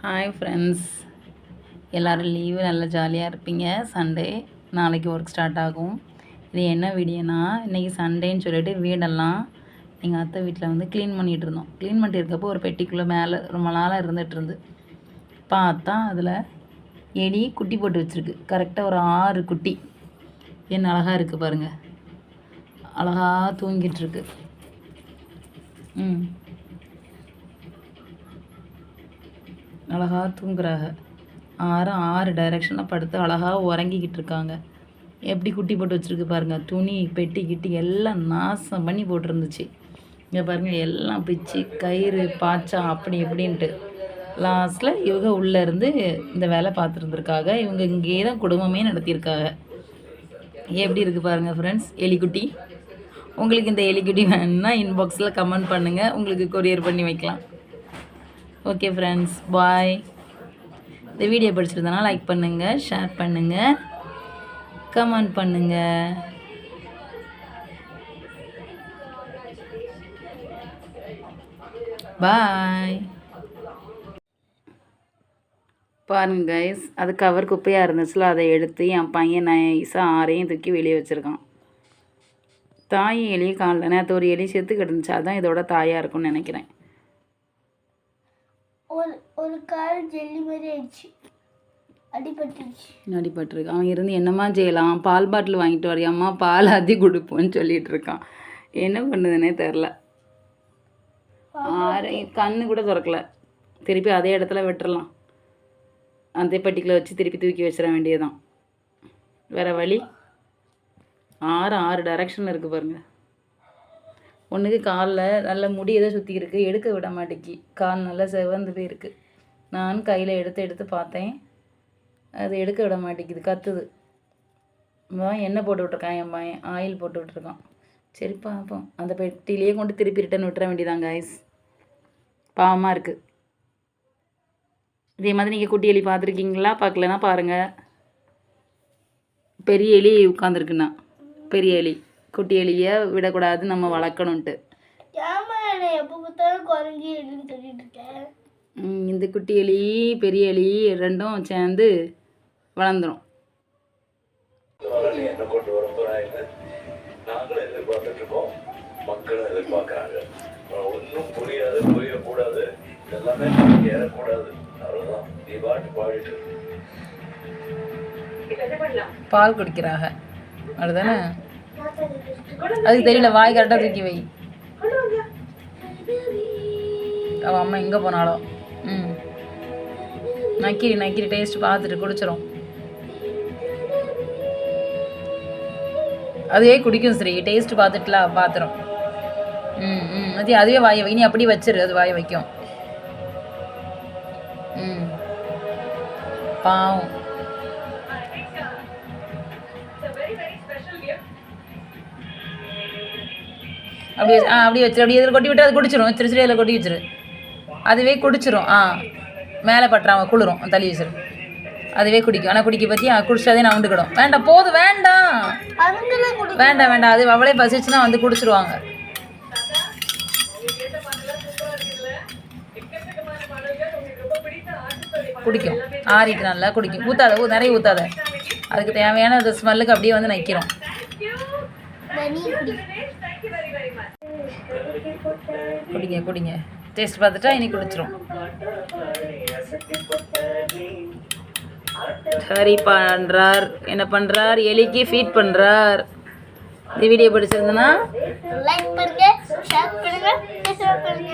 Hi friends, எல்லோரும் leave நல்லா ஜாலியாக இருப்பீங்க. சண்டே நாளைக்கு ஒர்க் ஸ்டார்ட் ஆகும். இது என்ன வீடியோனா, இன்றைக்கி சண்டேன்னு சொல்லிட்டு வீடெல்லாம் எங்கள் அத்தை வீட்டில் வந்து க்ளீன் பண்ணிகிட்டு இருந்தோம். க்ளீன் பண்ணிட்டு இருக்கப்போ ஒரு பெட்டிக்குள்ளே மேலே ரொம்ப நாளாக இருந்துகிட்ருந்து பார்த்தா அதில் எலி குட்டி போட்டு வச்சுருக்கு. கரெக்டாக ஒரு 6 குட்டி. என்ன அழகாக இருக்குது பாருங்கள், அழகாக தூங்கிட்டுருக்கு. அழகாக தூங்குறாங்க. 6 டைரெக்ஷனாக படுத்து அழகாக உறங்கிக்கிட்டு இருக்காங்க. எப்படி குட்டி போட்டு வச்சுருக்கு பாருங்கள். துணி பெட்டி கிட்டி எல்லாம் நாசம் பண்ணி போட்டிருந்துச்சு. இங்கே பாருங்கள், எல்லாம் பிச்சு கயிறு பாய்ச்சா அப்படி இப்படின்ட்டு லாஸ்ட்டில் இவங்க உள்ளேருந்து இந்த வேலை பார்த்துருந்துருக்காங்க. இவங்க இங்கேயே தான் குடும்பமே நடத்தியிருக்காங்க. எப்படி இருக்குது பாருங்கள் ஃப்ரெண்ட்ஸ், எலிக்குட்டி. உங்களுக்கு இந்த எலிக்குட்டி வேணுன்னா இன்பாக்ஸில் கமெண்ட் பண்ணுங்கள், உங்களுக்கு கொரியர் பண்ணி வைக்கலாம். ஓகே ஃப்ரெண்ட்ஸ், பாய். இந்த வீடியோ பிடிச்சிருந்தனா லைக் பண்ணுங்கள், ஷேர் பண்ணுங்கள், கமெண்ட் பண்ணுங்கள். பாய். பாருங்க கைஸ், அது கவர் குப்பையாக இருந்துச்சுல, அதை எடுத்து என் பையன் நைஸாக 6ஐயும் தூக்கி வெளியே வச்சுருக்கான். தாய் எலியை காணல. நேற்று ஒரு எலி செத்து கிடந்துச்சு, அதுதான் இதோட தாயாக இருக்கும்னு நினைக்கிறேன். ஒரு கால் ஜெல்லி மாதிரி ஆயிடுச்சு, அடிபட்டுருக்கு. அவன் இருந்து என்னம்மா செய்யலாம், பால் பாட்டில் வாங்கிட்டு வரையாம்மா, பால் அதி கொடுப்போன்னு சொல்லிட்டு இருக்கான். என்ன பண்ணுதுன்னே தெரில. கண்ணு கூட திறக்கல. திருப்பி அதே இடத்துல விட்டுறலாம். அதே பட்டிக்குள்ள வச்சு திருப்பி தூக்கி வச்சிட வேண்டியதுதான். வேறு வழி. 6 டைரெக்ஷனில் இருக்குது பாருங்கள். ஒன்றுக்கு காலில் நல்ல முடி ஏதோ சுற்றி இருக்குது, எடுக்க விட மாட்டேங்கி. கால் நல்லா செவந்து போயிருக்கு. நானும் கையில் எடுத்து பார்த்தேன், அது எடுக்க விட மாட்டேங்குது, கத்துது. எண்ணெய் போட்டு விட்ருக்கான் என் பையன், ஆயில் போட்டு விட்ருக்கான். சரி பார்ப்போம். அந்த பெட்டிலேயே கொண்டு திருப்பி ரிட்டன் விட்டுற வேண்டியதாங்க ஐஸ். பாவமாக இருக்குது. இதே மாதிரி நீங்கள் குட்டி எலி பார்த்துருக்கீங்களா? பார்க்கலன்னா பாருங்கள். பெரிய எலி உட்காந்துருக்குண்ணா. பெரிய எலி குட்டி எலியை விடக்கூடாது, நம்ம வளர்க்கணுன்ட்டு. இந்த குட்டி எலி பெரிய எலி ரெண்டும் சேர்ந்து வளர்ந்துடும். பால் குடிக்கிறாங்க அதுதானே, அதுக்கு தெரியல. வாய் கரெக்டாக தூக்கி வை. அவள் அம்மா எங்கே போனாலும் நக்கிரி டேஸ்ட் பார்த்துட்டு குடிச்சிடும். அதுவே குடிக்கும். சரி, டேஸ்ட் பார்த்துட்டுலாம் பார்த்துரும். அதுவே வாயை வை. நீ அப்படி வச்சிரு, அது வாயை வைக்கும். பாவம். அப்படி வச்சிரு. அப்படி இதில் கொட்டி விட்டு அது குடிச்சிடும். வச்சிரு, இதில் கொட்டி வச்சிரு. அதுவே குடிச்சிரும். மேலே பட்டுறான், குளிரும், தள்ளி வச்சிரு. அதுவே குடிக்கும். ஆனால் குடிக்க பற்றி குடிச்சாதே நான் வந்துக்கிடும். வேண்டாம், போதும், வேண்டாம் வேண்டாம். அது அவளே பசிச்சுன்னா வந்து குடிச்சிருவாங்க. குடிக்கும். ஆறிட்டு நல்லா குடிக்கும். ஊற்றாத, நிறைய ஊற்றாத. அதுக்கு தேவையான அந்த ஸ்மெல்லுக்கு அப்படியே வந்து நிற்கிறோம். குடிங்க. டேஸ்ட் பார்த்துட்டா இனி குடிச்சிரும். சரி பண்ணுறார், என்ன பண்ணுறார், எலிக்கு ஃபீட் பண்ணுறார். இந்த வீடியோ பிடிச்சிருந்ததுன்னா லைக் பண்ணுங்க, ஷேர் பண்ணுங்க, சப்ஸ்கிரைப் பண்ணுங்க.